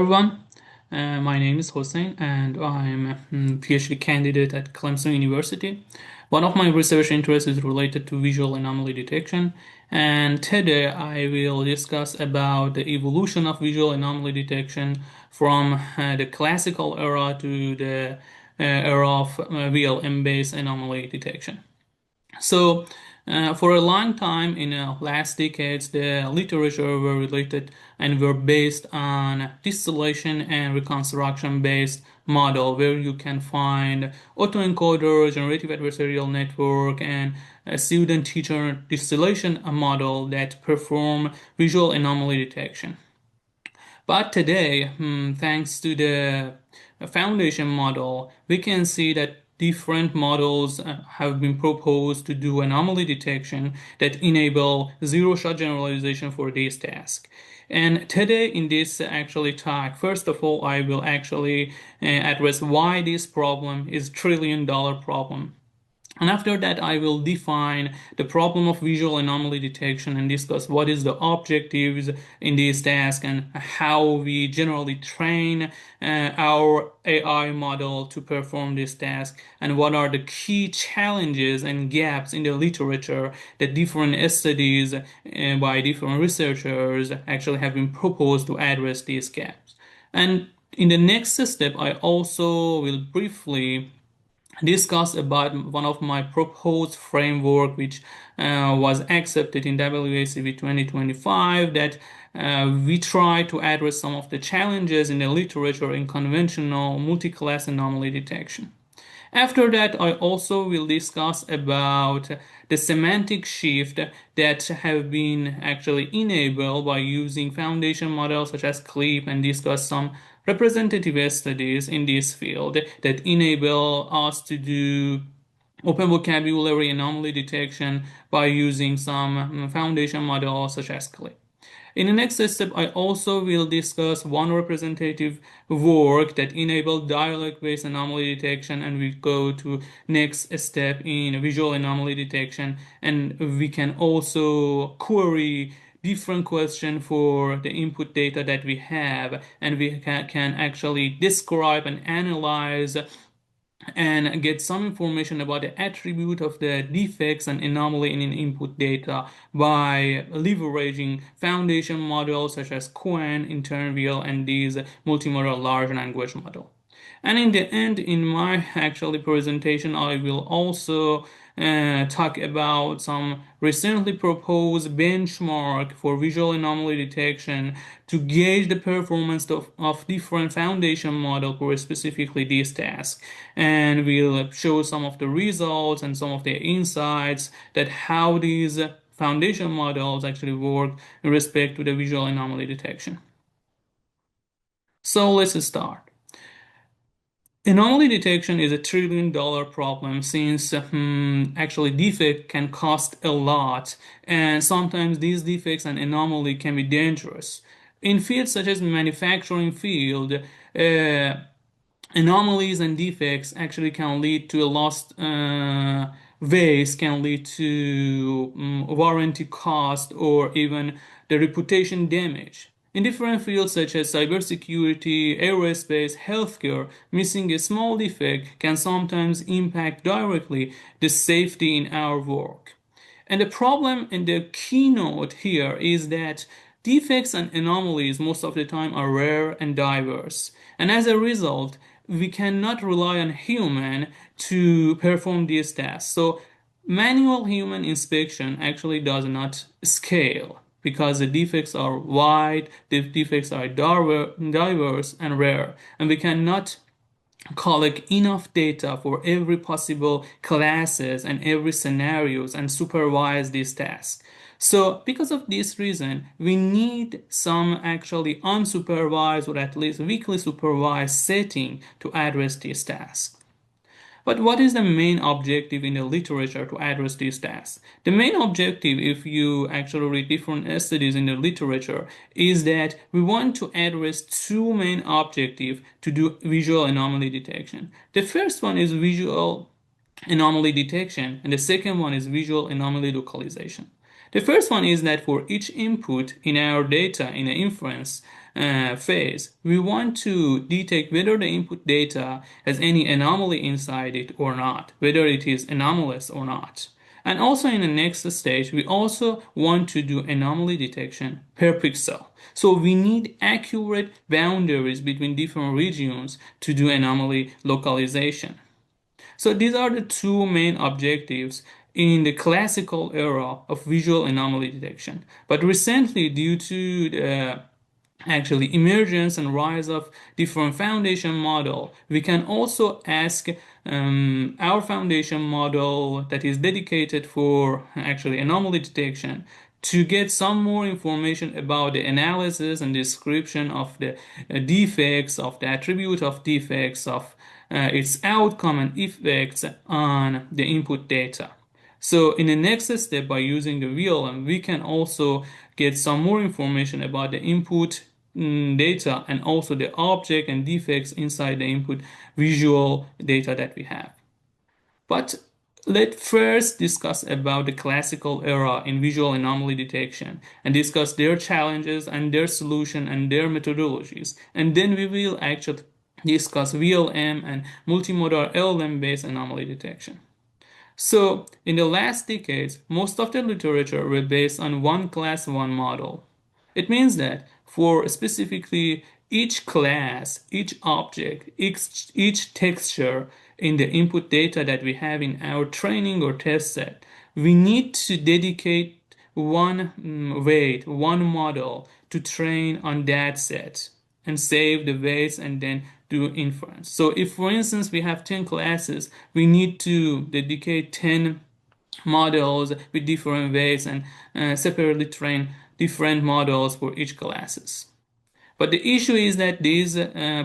everyone. My name is Hossein and I'm a PhD candidate at Clemson University. One of my research interests is related to visual anomaly detection, and today I will discuss about the evolution of visual anomaly detection from the classical era to the era of VLM-based anomaly detection. So, for a long time in the last decades, the literature were related and were based on distillation and reconstruction based model where you can find autoencoder, generative adversarial network, and a student-teacher distillation model that perform visual anomaly detection. But today, thanks to the foundation model, we can see that different models have been proposed to do anomaly detection that enable zero-shot generalization for this task. And today in this actually talk, first of all, I will actually address why this problem is $1 trillion problem. And after that, I will define the problem of visual anomaly detection and discuss what is the objectives in this task and how we generally train our AI model to perform this task and what are the key challenges and gaps in the literature that different studies by different researchers actually have been proposed to address these gaps. And in the next step, I also will briefly discuss about one of my proposed framework which was accepted in WACV 2025 that we try to address some of the challenges in the literature in conventional multi-class anomaly detection. After that, I also will discuss about the semantic shift that have been actually enabled by using foundation models such as CLIP and discuss some representative studies in this field that enable us to do open vocabulary anomaly detection by using some foundation models such as CLIP. In the next step, I also will discuss one representative work that enabled dialect-based anomaly detection, and we go to next step in visual anomaly detection, and we can also query different question for the input data that we have, and we can actually describe and analyze and get some information about the attribute of the defects and anomaly in input data by leveraging foundation models such as QAN, Interview, and these multimodal large language model. And in the end, in my actually presentation, I will also talk about some recently proposed benchmark for visual anomaly detection to gauge the performance of different foundation models for specifically this task. And we'll show some of the results and some of the insights that how these foundation models actually work in respect to the visual anomaly detection. So let's start. Anomaly detection is a $1 trillion problem since actually defect can cost a lot, and sometimes these defects and anomaly can be dangerous. In fields such as manufacturing field, anomalies and defects actually can lead to a lost waste, can lead to warranty cost or even the reputation damage. In different fields such as cybersecurity, aerospace, healthcare, missing a small defect can sometimes impact directly the safety in our work. And the problem and the keynote here is that defects and anomalies most of the time are rare and diverse. And as a result, we cannot rely on human to perform these tasks. So manual human inspection actually does not scale because the defects are wide, the defects are diverse and rare, and we cannot collect enough data for every possible classes and every scenarios and supervise these tasks. So because of this reason, we need some actually unsupervised or at least weakly supervised setting to address these tasks. But what is the main objective in the literature to address these tasks? The main objective, if you actually read different studies in the literature, is that we want to address two main objectives to do visual anomaly detection. The first one is visual anomaly detection, and the second one is visual anomaly localization. The first one is that for each input in our data in the inference phase, we want to detect whether the input data has any anomaly inside it or not, whether it is anomalous or not. And also in the next stage, we also want to do anomaly detection per pixel. So we need accurate boundaries between different regions to do anomaly localization. So these are the two main objectives in the classical era of visual anomaly detection. But recently, due to the actually emergence and rise of different foundation model, we can also ask our foundation model that is dedicated for actually anomaly detection to get some more information about the analysis and description of the defects, of the attribute of defects, of its outcome and effects on the input data. So in the next step, by using the VLM, we can also get some more information about the input data and also the object and defects inside the input visual data that we have. But let's first discuss about the classical era in visual anomaly detection and discuss their challenges and their solution and their methodologies. And then we will actually discuss VLM and multimodal LLM-based anomaly detection. So, in the last decades, most of the literature were based on one class, one model. It means that for specifically each class, each object, each texture in the input data that we have in our training or test set, we need to dedicate one weight, one model to train on that set and save the weights and then do inference. So if, for instance, we have 10 classes, we need to dedicate 10 models with different weights and separately train different models for each classes. But the issue is that this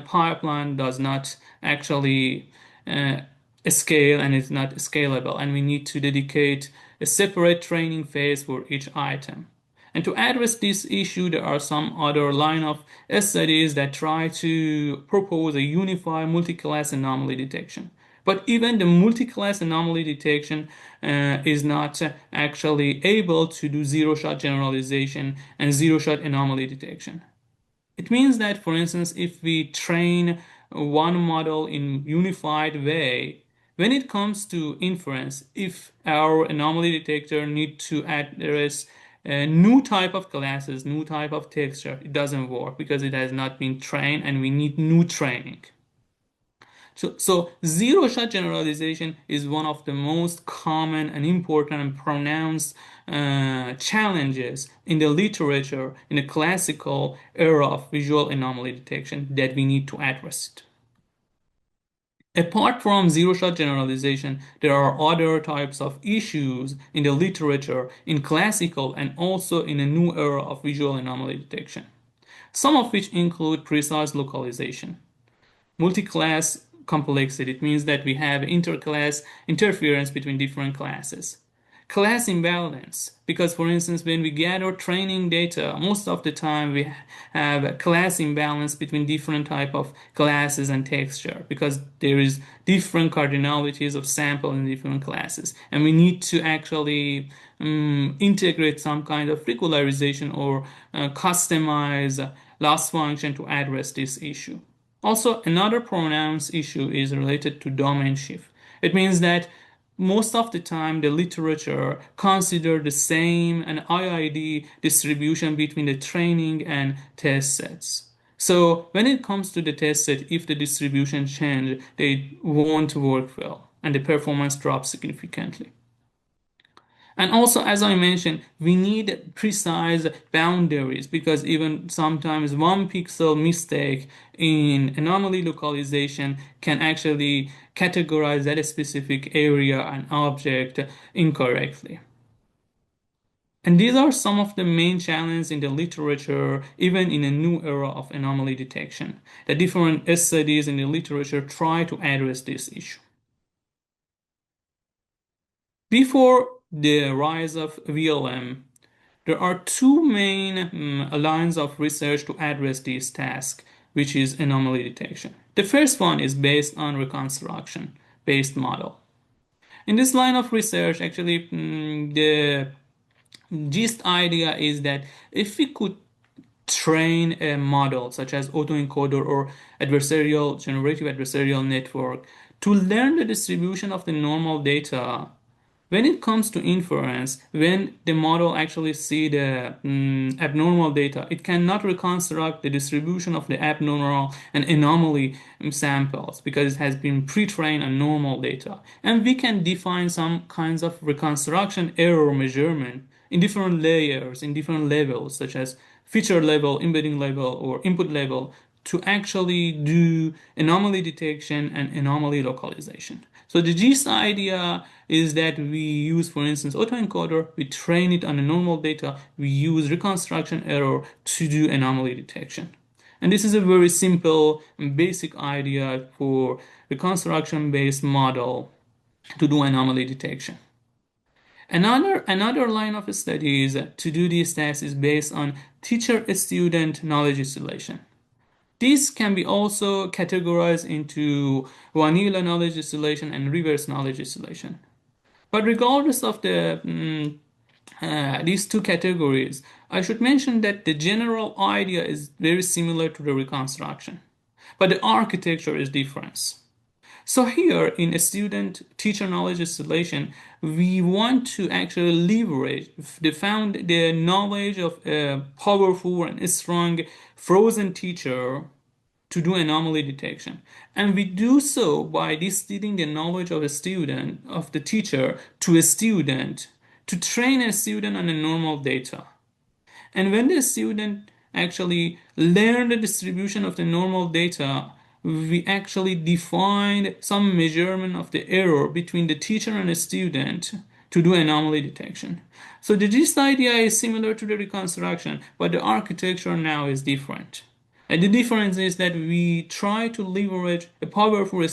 pipeline does not actually uh, scale and is not scalable, and we need to dedicate a separate training phase for each item. And to address this issue, there are some other line of studies that try to propose a unified multi-class anomaly detection. But even the multi-class anomaly detection is not actually able to do zero-shot generalization and zero-shot anomaly detection. It means that, for instance, if we train one model in unified way, when it comes to inference, if our anomaly detector need to address a new type of classes, new type of texture, it doesn't work because it has not been trained and we need new training. So zero shot generalization is one of the most common and important and pronounced challenges in the literature in the classical era of visual anomaly detection that we need to address it. Apart from zero shot generalization, there are other types of issues in the literature in classical and also in a new era of visual anomaly detection, some of which include precise localization. Multi-class complexity, it means that we have interclass interference between different classes. Class imbalance, because for instance, when we gather training data, most of the time we have a class imbalance between different type of classes and texture, because there is different cardinalities of sample in different classes, and we need to actually integrate some kind of regularization or customize loss function to address this issue. Also, another pronounced issue is related to domain shift. It means that most of the time the literature consider the same an IID distribution between the training and test sets. So when it comes to the test set, if the distribution change, they won't work well and the performance drops significantly. And also, as I mentioned, we need precise boundaries because even sometimes one pixel mistake in anomaly localization can actually categorize that specific area and object incorrectly. And these are some of the main challenges in the literature, even in a new era of anomaly detection. The different studies in the literature try to address this issue. Before the rise of VLM, there are two main lines of research to address this task, which is anomaly detection. The first one is based on reconstruction based model. In this line of research, actually, the gist idea is that if we could train a model such as autoencoder or generative adversarial network to learn the distribution of the normal data, when it comes to inference, when the model actually see the abnormal data, it cannot reconstruct the distribution of the abnormal and anomaly samples because it has been pre-trained on normal data. And we can define some kinds of reconstruction error measurement in different layers, in different levels, such as feature level, embedding level, or input level, to actually do anomaly detection and anomaly localization. So the gist idea is that we use, for instance, autoencoder, we train it on the normal data, we use reconstruction error to do anomaly detection. And this is a very simple and basic idea for reconstruction-based model to do anomaly detection. Another line of studies to do these tasks is based on teacher-student knowledge distillation. These can be also categorized into vanilla knowledge distillation and reverse knowledge distillation. But regardless of these two categories, I should mention that the general idea is very similar to the reconstruction, but the architecture is different. So here in a student teacher knowledge distillation, we want to actually leverage the knowledge of a powerful and strong frozen teacher to do anomaly detection. And we do so by distilling the knowledge of a student, of the teacher, to a student, to train a student on the normal data. And when the student actually learn the distribution of the normal data, we actually define some measurement of the error between the teacher and the student to do anomaly detection. So the gist idea is similar to the reconstruction, but the architecture now is different. And the difference is that we try to leverage a powerful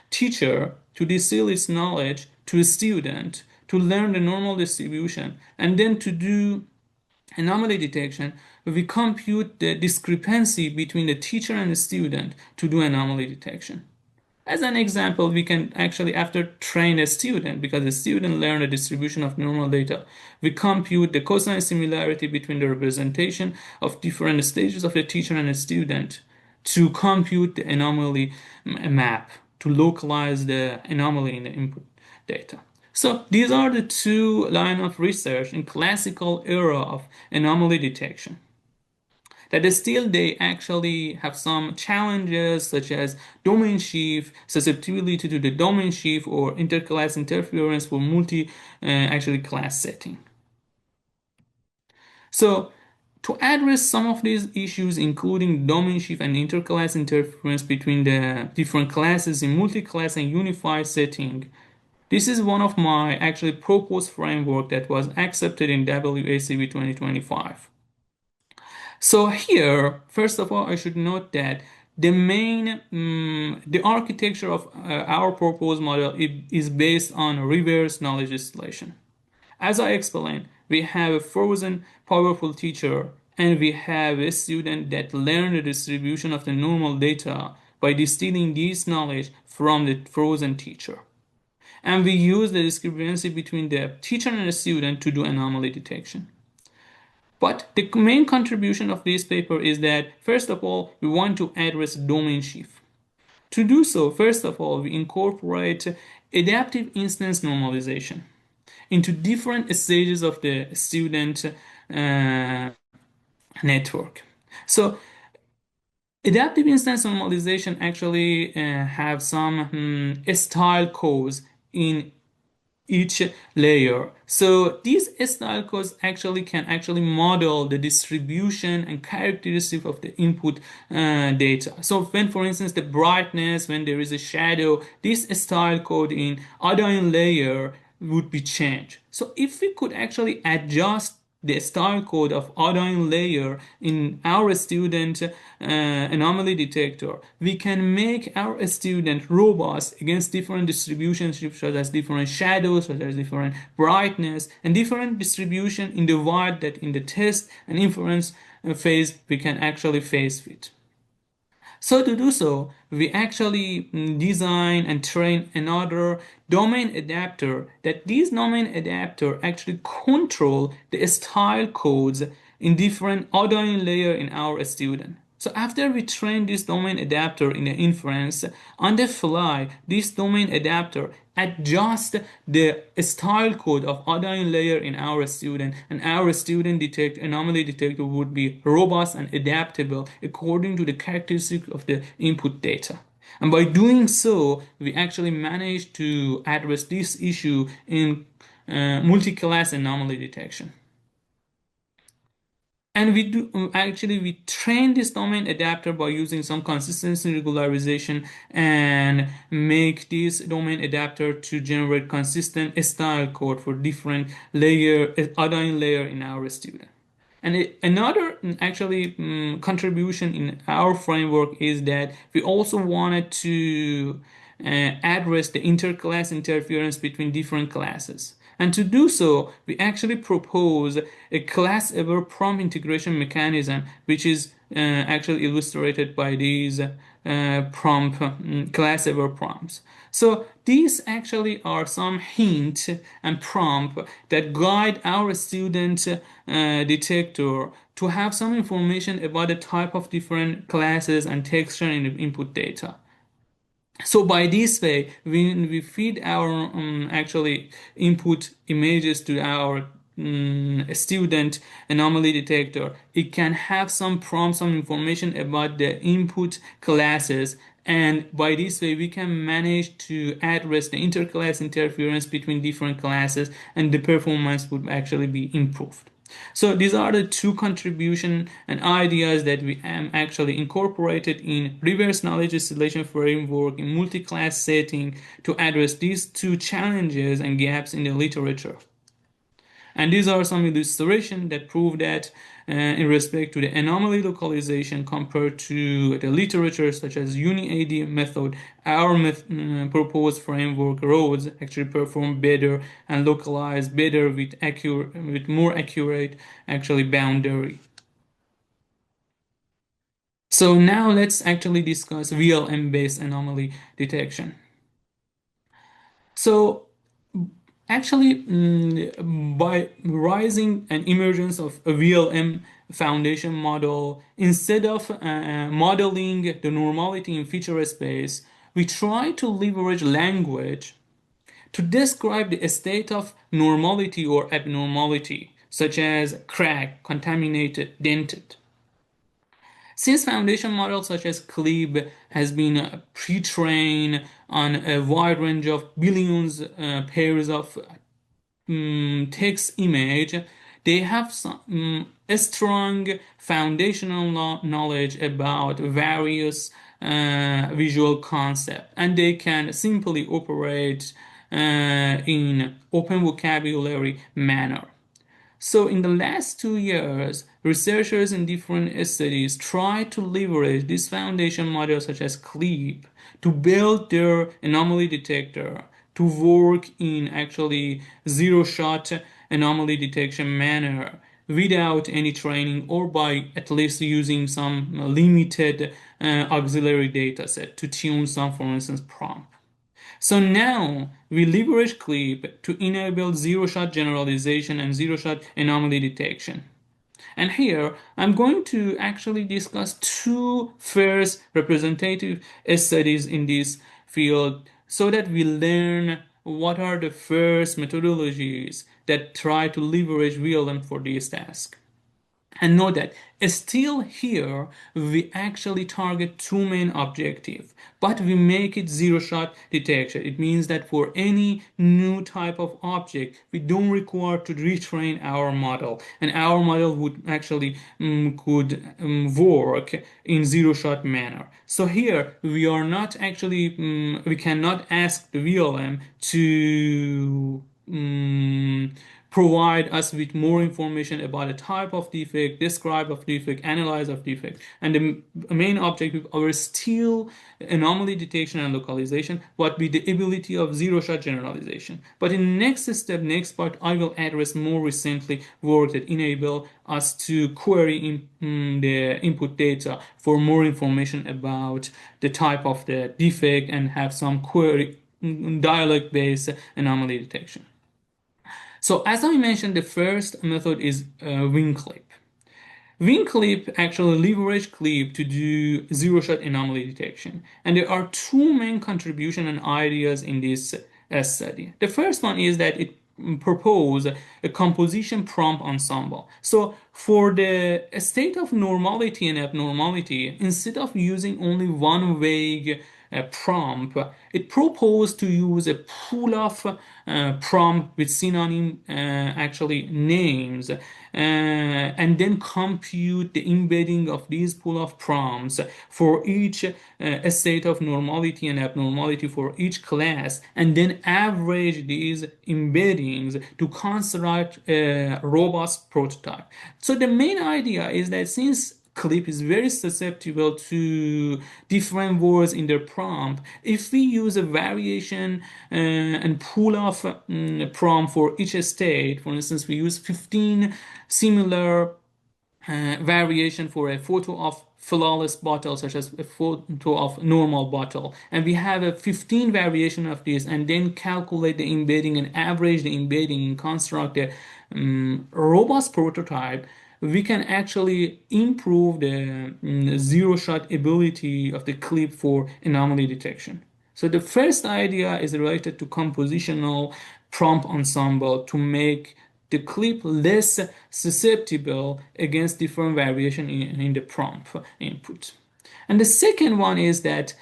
teacher to distill its knowledge to a student to learn the normal distribution, and then to do anomaly detection, we compute the discrepancy between the teacher and the student to do anomaly detection. As an example, we can actually, after train a student, because the student learned the distribution of normal data, we compute the cosine similarity between the representation of different stages of the teacher and the student to compute the anomaly map, to localize the anomaly in the input data. So these are the two lines of research in classical era of anomaly detection. That still they actually have some challenges such as domain shift, susceptibility to the domain shift, or interclass interference for actually class setting. So to address some of these issues, including domain shift and interclass interference between the different classes in multi-class and unified setting, this is one of my actually proposed framework that was accepted in WACB 2025. So here, first of all, I should note that the architecture of our proposed model is based on reverse knowledge distillation. As I explained, we have a frozen powerful teacher and we have a student that learn the distribution of the normal data by distilling this knowledge from the frozen teacher. And we use the discrepancy between the teacher and the student to do anomaly detection. But the main contribution of this paper is that, first of all, we want to address domain shift. To do so, first of all, we incorporate adaptive instance normalization into different stages of the student network. So adaptive instance normalization actually have some style codes in each layer. So these style codes actually can model the distribution and characteristic of the input data. So when, for instance, the brightness, when there is a shadow, this style code in iodine layer would be changed. So if we could actually adjust the style code of iodine layer in our student anomaly detector, we can make our student robust against different distributions such as different shadows, such as different brightness, and different distribution in the wild that in the test and inference phase we can actually face with. So to do so, we actually design and train another domain adapter that these domain adapter actually control the style codes in different outlying layer in our student. So after we train this domain adapter in the inference, on the fly, this domain adapter adjust the style code of outlying layer in our student, and our student detect anomaly detector would be robust and adaptable according to the characteristic of the input data. And by doing so, we actually managed to address this issue in multi-class anomaly detection. And we train this domain adapter by using some consistency regularization and make this domain adapter to generate consistent style code for different layer, outline layer in our student. And another actually contribution in our framework is that we also wanted to address the interclass interference between different classes. And to do so, we actually propose a class aware prompt integration mechanism, which is actually illustrated by these prompt class aware prompts. So these actually are some hint and prompt that guide our student detector to have some information about the type of different classes and texture in the input data. So by this way, when we feed our actually input images to our student anomaly detector, it can have some prompt, some information about the input classes, and by this way we can manage to address the interclass interference between different classes, and the performance would actually be improved. So these are the two contributions and ideas that we actually incorporated in reverse knowledge distillation framework in multi-class setting to address these two challenges and gaps in the literature. And these are some illustrations that prove that in respect to the anomaly localization compared to the literature such as UniAD method, our proposed framework roads actually perform better and localize better with more accurate actually boundary. So now let's actually discuss VLM based anomaly detection. So actually, by rising and emergence of a VLM foundation model, instead of modeling the normality in feature space, we try to leverage language to describe the state of normality or abnormality, such as cracked, contaminated, dented. Since foundation models such as CLIB has been pre-trained on a wide range of billions pairs of text image, they have some a strong foundational knowledge about various visual concepts, and they can simply operate in open vocabulary manner. So in the last 2 years, researchers in different studies try to leverage this foundation model such as CLEAP to build their anomaly detector to work in actually zero-shot anomaly detection manner without any training, or by at least using some limited auxiliary dataset to tune some, for instance, prompt. So now we leverage CLEAP to enable zero-shot generalization and zero-shot anomaly detection. And here I'm going to actually discuss two first representative studies in this field so that we learn what are the first methodologies that try to leverage VLM for this task. And know that still here we actually target two main objectives, but we make it zero shot detection. It means that for any new type of object we don't require to retrain our model, and our model would actually could work in zero shot manner. So here we are not actually we cannot ask the VLM to provide us with more information about the type of defect, describe of defect, analyze of defect. And the main objective of our still anomaly detection and localization, but with the ability of zero-shot generalization. But in the next step, next part, I will address more recently work that enable us to query the input data for more information about the type of the defect and have some query dialog-based anomaly detection. So as I mentioned, the first method is wing clip. Wing clip actually leverage clip to do zero-shot anomaly detection. And there are two main contributions and ideas in this study. The first one is that it propose a composition prompt ensemble. So for the state of normality and abnormality, instead of using only one vague prompt, it proposed to use a pool of prompt with synonym actually names and then compute the embedding of these pool of prompts for each state of normality and abnormality for each class, and then average these embeddings to construct a robust prototype. So the main idea is that since clip is very susceptible to different words in their prompt, if we use a variation and pool of prompt for each state, for instance, we use 15 similar variation for a photo of flawless bottle, such as a photo of normal bottle, and we have a 15 variation of this, and then calculate the embedding and average the embedding and construct a robust prototype, we can actually improve the zero-shot ability of the clip for anomaly detection. So the first idea is related to compositional prompt ensemble to make the clip less susceptible against different variation in the prompt input. And the second one is that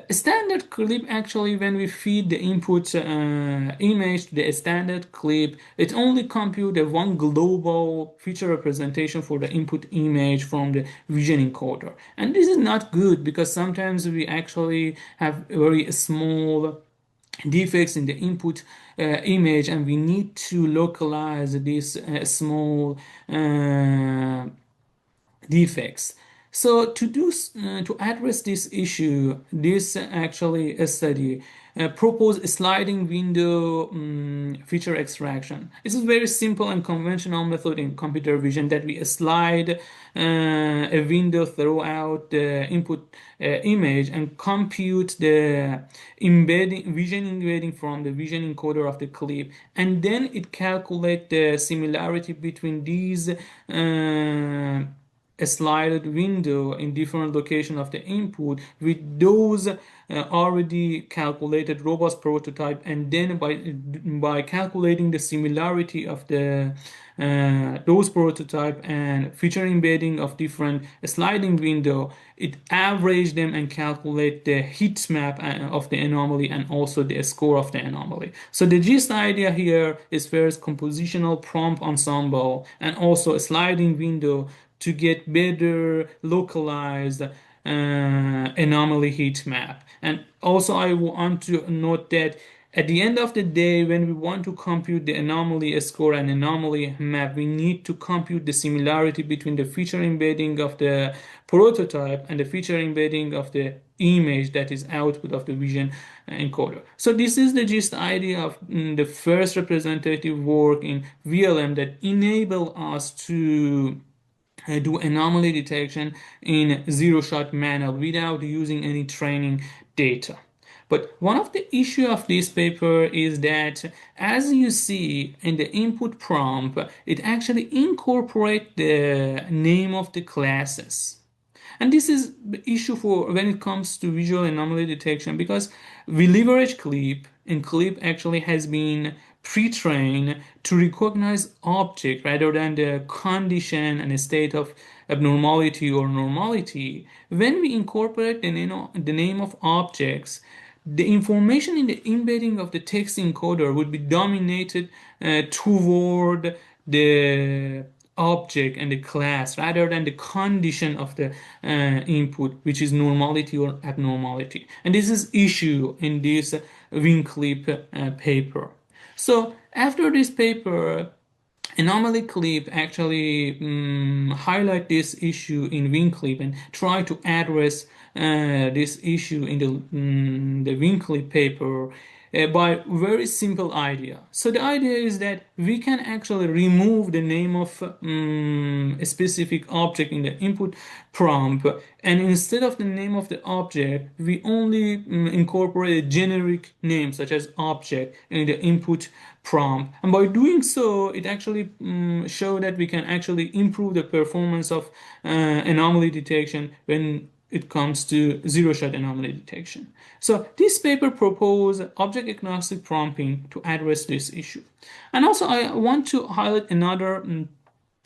standard clip, actually, when we feed the input image to the standard clip, it only computes the one global feature representation for the input image from the vision encoder. And this is not good because sometimes we actually have very small defects in the input image, and we need to localize these small defects. So to address this issue, this actually a study proposed a sliding window feature extraction. This is very simple and conventional method in computer vision that we slide a window throughout the input image and compute the vision embedding from the vision encoder of the clip, and then it calculates the similarity between these a slided window in different location of the input with those already calculated robust prototype, and then by calculating the similarity of the those prototype and feature embedding of different sliding window, it average them and calculate the heat map of the anomaly and also the score of the anomaly. So the gist idea here is first compositional prompt ensemble and also a sliding window to get better localized anomaly heat map. And also I want to note that at the end of the day, when we want to compute the anomaly score and anomaly map, we need to compute the similarity between the feature embedding of the prototype and the feature embedding of the image that is output of the vision encoder. So this is the gist idea of the first representative work in VLM that enable us to do anomaly detection in zero-shot manner without using any training data. But one of the issue of this paper is that, as you see in the input prompt, it actually incorporates the name of the classes. And this is the issue for when it comes to visual anomaly detection, because we leverage clip, and clip actually has been pre-trained to recognize object rather than the condition and a state of abnormality or normality. When we incorporate the name of objects, the information in the embedding of the text encoder would be dominated toward the object and the class rather than the condition of the input, which is normality or abnormality. And this is issue in this wing clip paper. So after this paper, Anomaly clip actually highlight this issue in wing clip and try to address this issue in the wing clip paper by very simple idea. So the idea is that we can actually remove the name of a specific object in the input prompt, and instead of the name of the object, we only incorporate a generic name such as object in the input prompt. And by doing so, it actually show that we can actually improve the performance of anomaly detection when it comes to zero-shot anomaly detection. So this paper proposed object agnostic prompting to address this issue. And also I want to highlight another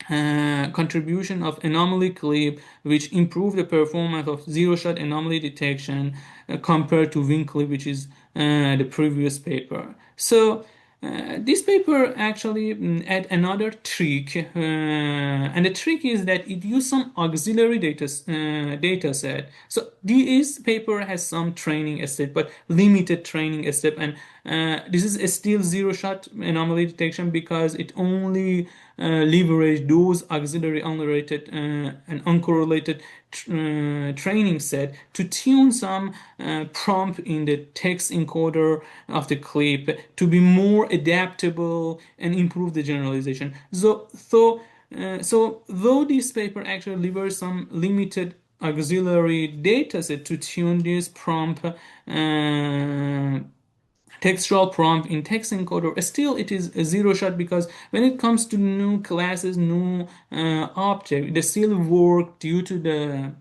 contribution of anomaly clip, which improved the performance of zero-shot anomaly detection compared to wing clip, which is the previous paper. So this paper actually add another trick, and the trick is that it used some auxiliary data set. So this paper has some training step, but limited training step, and this is still zero-shot anomaly detection because it only leverage those auxiliary unrelated and uncorrelated training set to tune some prompt in the text encoder of the clip to be more adaptable and improve the generalization. So though this paper actually leverages some limited auxiliary dataset to tune this prompt textual prompt in text encoder, still it is a zero shot because when it comes to new classes, new object, they still work due to the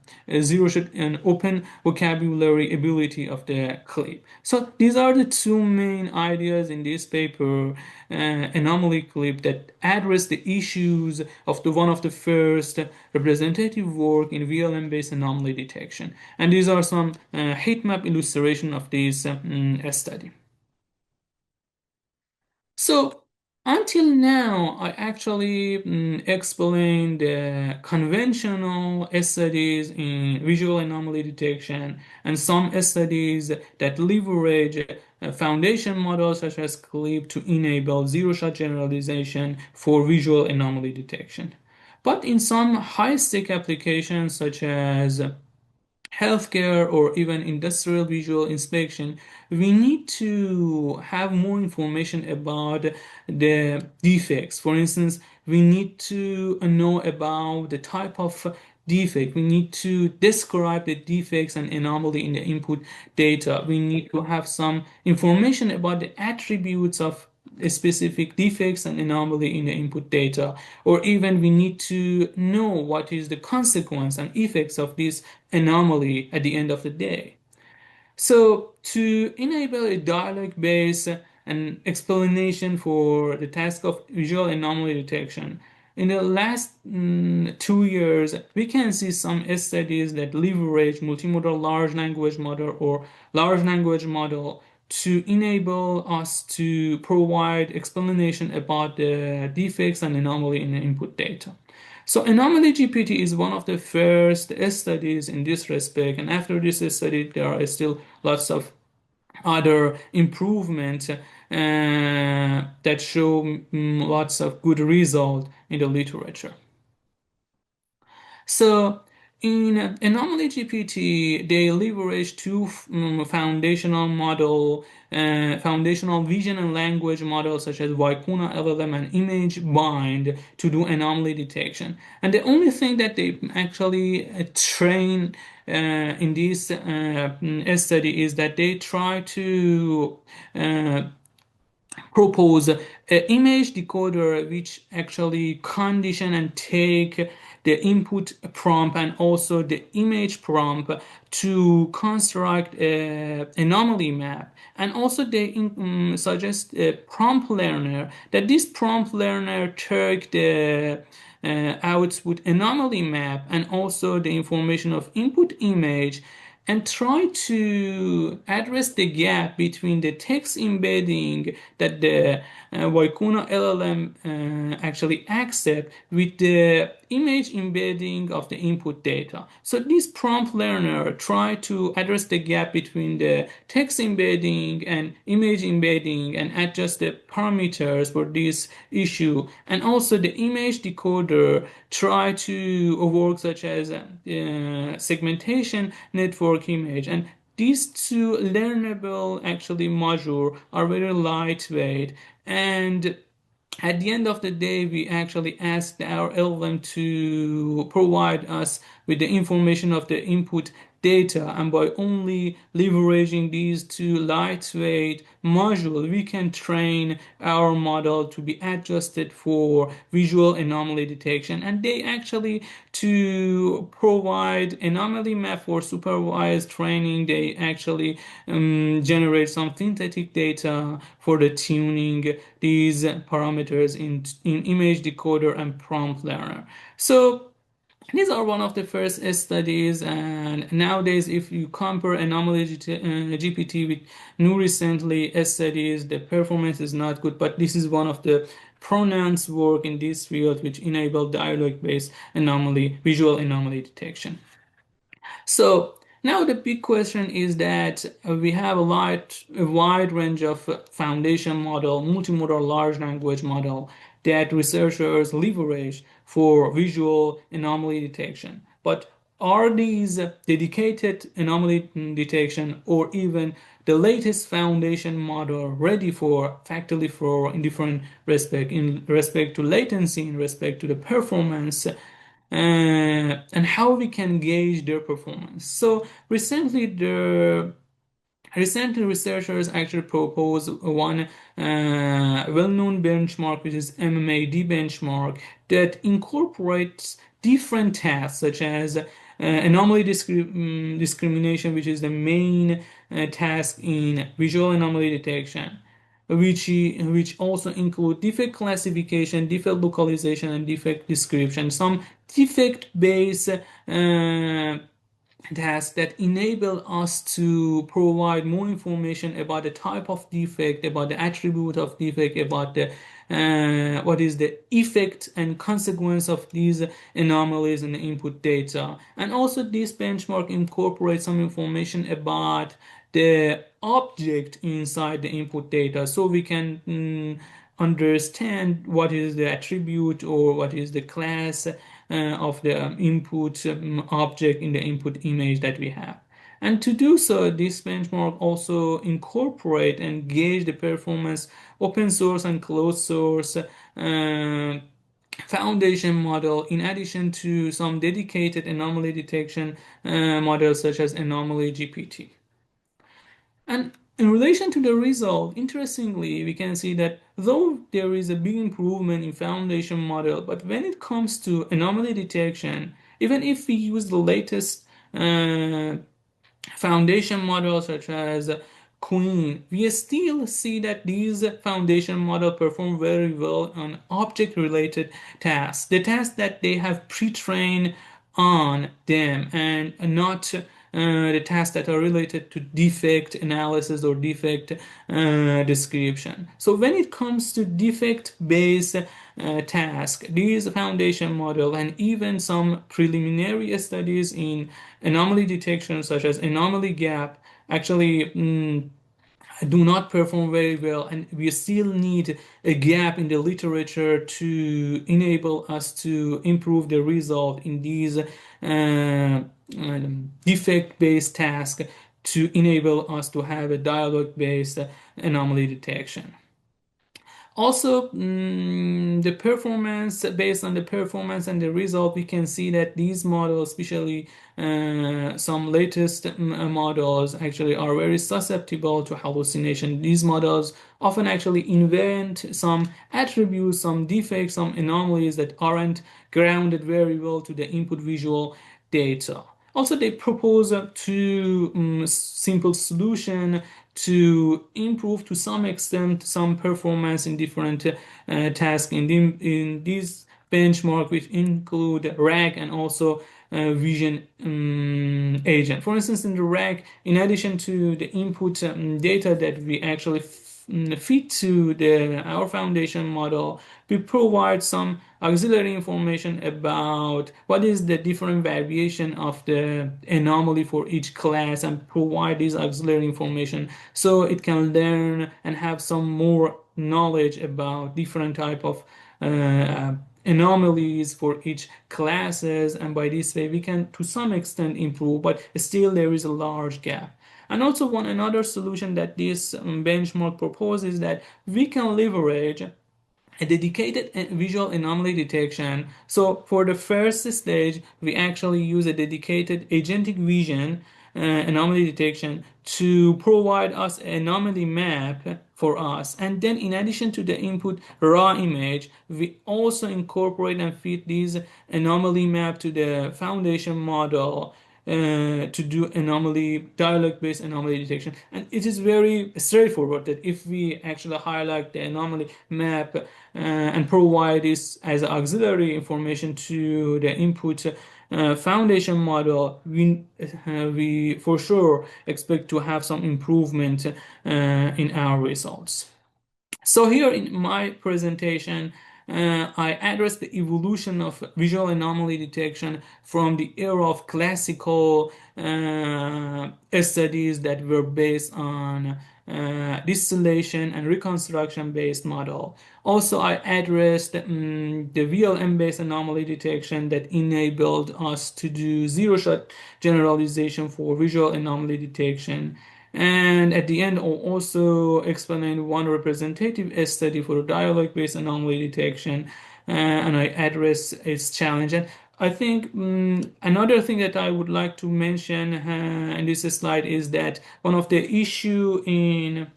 zero shot and open vocabulary ability of the clip. So these are the two main ideas in this paper, anomaly clip, that address the issues of the one of the first representative work in VLM based anomaly detection. And these are some heat map illustration of this study. So until now, I actually explained the conventional studies in visual anomaly detection and some studies that leverage foundation models such as CLIP to enable zero-shot generalization for visual anomaly detection. But in some high-stake applications such as healthcare or even industrial visual inspection, we need to have more information about the defects. For instance, we need to know about the type of defect. We need to describe the defects and anomaly in the input data. We need to have some information about the attributes of specific defects and anomaly in the input data, or even we need to know what is the consequence and effects of this anomaly at the end of the day. So to enable a dialogue-based and explanation for the task of visual anomaly detection, in the last 2 years, we can see some studies that leverage multimodal large language model or large language model to enable us to provide explanation about the defects and anomaly in the input data. So Anomaly GPT is one of the first studies in this respect, and after this study, there are still lots of other improvements that show lots of good results in the literature. So in Anomaly GPT, they leverage two foundational vision and language models such as Vicuna LLM and Image Bind to do anomaly detection. And the only thing that they actually train in this study is that they try to propose an image decoder which actually condition and take the input prompt and also the image prompt to construct an anomaly map. And also they suggest a prompt learner, that this prompt learner take the output anomaly map and also the information of input image and try to address the gap between the text embedding that the Vicuna LLM actually accept with the image embedding of the input data. So this prompt learner try to address the gap between the text embedding and image embedding and adjust the parameters for this issue. And also the image decoder try to work such as segmentation network image. And these two learnable actually module are very lightweight, and at the end of the day, we actually asked our LLM to provide us with the information of the input data, and by only leveraging these two lightweight modules, we can train our model to be adjusted for visual anomaly detection. And they actually, to provide anomaly map for supervised training, they actually generate some synthetic data for the tuning these parameters in image decoder and prompt learner. So these are one of the first studies, and nowadays, if you compare Anomaly GPT with new recently studies, the performance is not good. But this is one of the pronounced work in this field which enable dialogue-based anomaly, visual anomaly detection. So now the big question is that we have a wide range of foundation model, multimodal large language model that researchers leverage for visual anomaly detection. But are these dedicated anomaly detection or even the latest foundation model ready for factory for in different respect, in respect to latency, in respect to the performance, and how we can gauge their performance? So recently researchers actually proposed one well-known benchmark, which is MMAD benchmark, that incorporates different tasks such as anomaly discrimination, which is the main task in visual anomaly detection, which also include defect classification, defect localization, and defect description. Some defect-based tasks that enable us to provide more information about the type of defect, about the attribute of defect, about the what is the effect and consequence of these anomalies in the input data. And also this benchmark incorporates some information about the object inside the input data, so we can understand what is the attribute or what is the class of the input object in the input image that we have. And to do so, this benchmark also incorporate and gauge the performance open source and closed source foundation model, in addition to some dedicated anomaly detection models such as Anomaly GPT. And in relation to the result, interestingly, we can see that though there is a big improvement in foundation model, but when it comes to anomaly detection, even if we use the latest foundation models such as Queen, we still see that these foundation models perform very well on object-related tasks, the tasks that they have pre-trained on them, and not the tasks that are related to defect analysis or defect description. So when it comes to defect-based task, these foundation model and even some preliminary studies in anomaly detection, such as anomaly gap, actually do not perform very well, and we still need a gap in the literature to enable us to improve the result in these defect-based tasks to enable us to have a dialogue-based anomaly detection. Also, the performance, based on the performance and the result, we can see that these models, especially some latest models, actually are very susceptible to hallucination. These models often actually invent some attributes, some defects, some anomalies that aren't grounded very well to the input visual data. Also, they propose two simple solution to improve to some extent some performance in different tasks. In these benchmark, which include RAG and also vision agent. For instance, in the RAG, in addition to the input data that we actually feed to our foundation model, we provide some auxiliary information about what is the different variation of the anomaly for each class, and provide this auxiliary information so it can learn and have some more knowledge about different type of uh, anomalies for each classes, and by this way we can to some extent improve, but still there is a large gap. And also one another solution that this benchmark proposes, that we can leverage a dedicated visual anomaly detection. So for the first stage, we actually use a dedicated agentic vision anomaly detection to provide us an anomaly map for us. And then in addition to the input raw image, we also incorporate and feed this anomaly map to the foundation model to do anomaly dialog-based anomaly detection. And it is very straightforward that if we actually highlight the anomaly map and provide this as auxiliary information to the input foundation model, we for sure expect to have some improvement in our results. So here in my presentation, I address the evolution of visual anomaly detection from the era of classical studies that were based on distillation and reconstruction based model. Also, I addressed the VLM-based anomaly detection that enabled us to do zero-shot generalization for visual anomaly detection. And at the end, I'll also explain one representative study for dialogue-based anomaly detection, and I address its challenge. And I think another thing that I would like to mention in this slide is that one of the issue in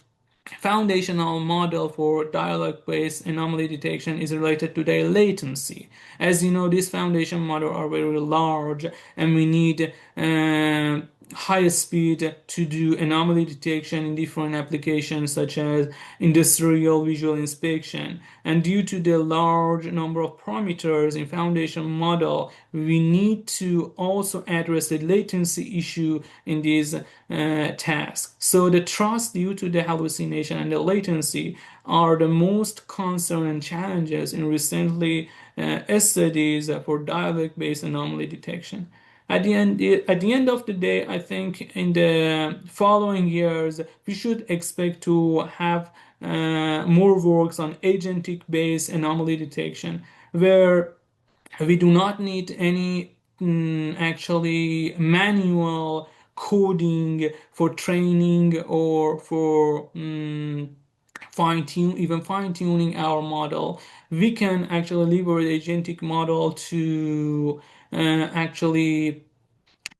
foundational model for dialogue-based anomaly detection is related to their latency. As you know, these foundation models are very large, and we need high speed to do anomaly detection in different applications such as industrial visual inspection. And due to the large number of parameters in foundation model, we need to also address the latency issue in these tasks. So the trust due to the hallucination and the latency are the most concerning challenges in recently studies for dialog-based anomaly detection. At the end of the day, I think in the following years, we should expect to have more works on agentic-based anomaly detection, where we do not need any actually manual coding for training or for fine tuning our model. We can actually leverage agentic model to actually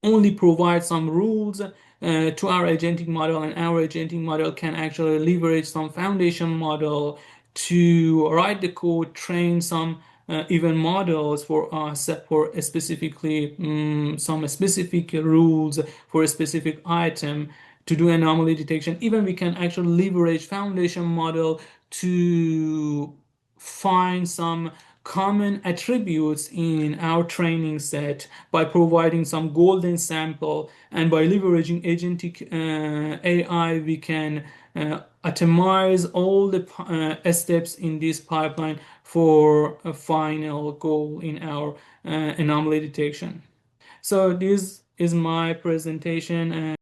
only provide some rules to our agentic model, and our agentic model can actually leverage some foundation model to write the code, train some even models for us for specifically some specific rules for a specific item to do anomaly detection. Even we can actually leverage foundation model to find some common attributes in our training set by providing some golden sample, and by leveraging agentic AI we can atomize all the steps in this pipeline for a final goal in our anomaly detection. So this is my presentation.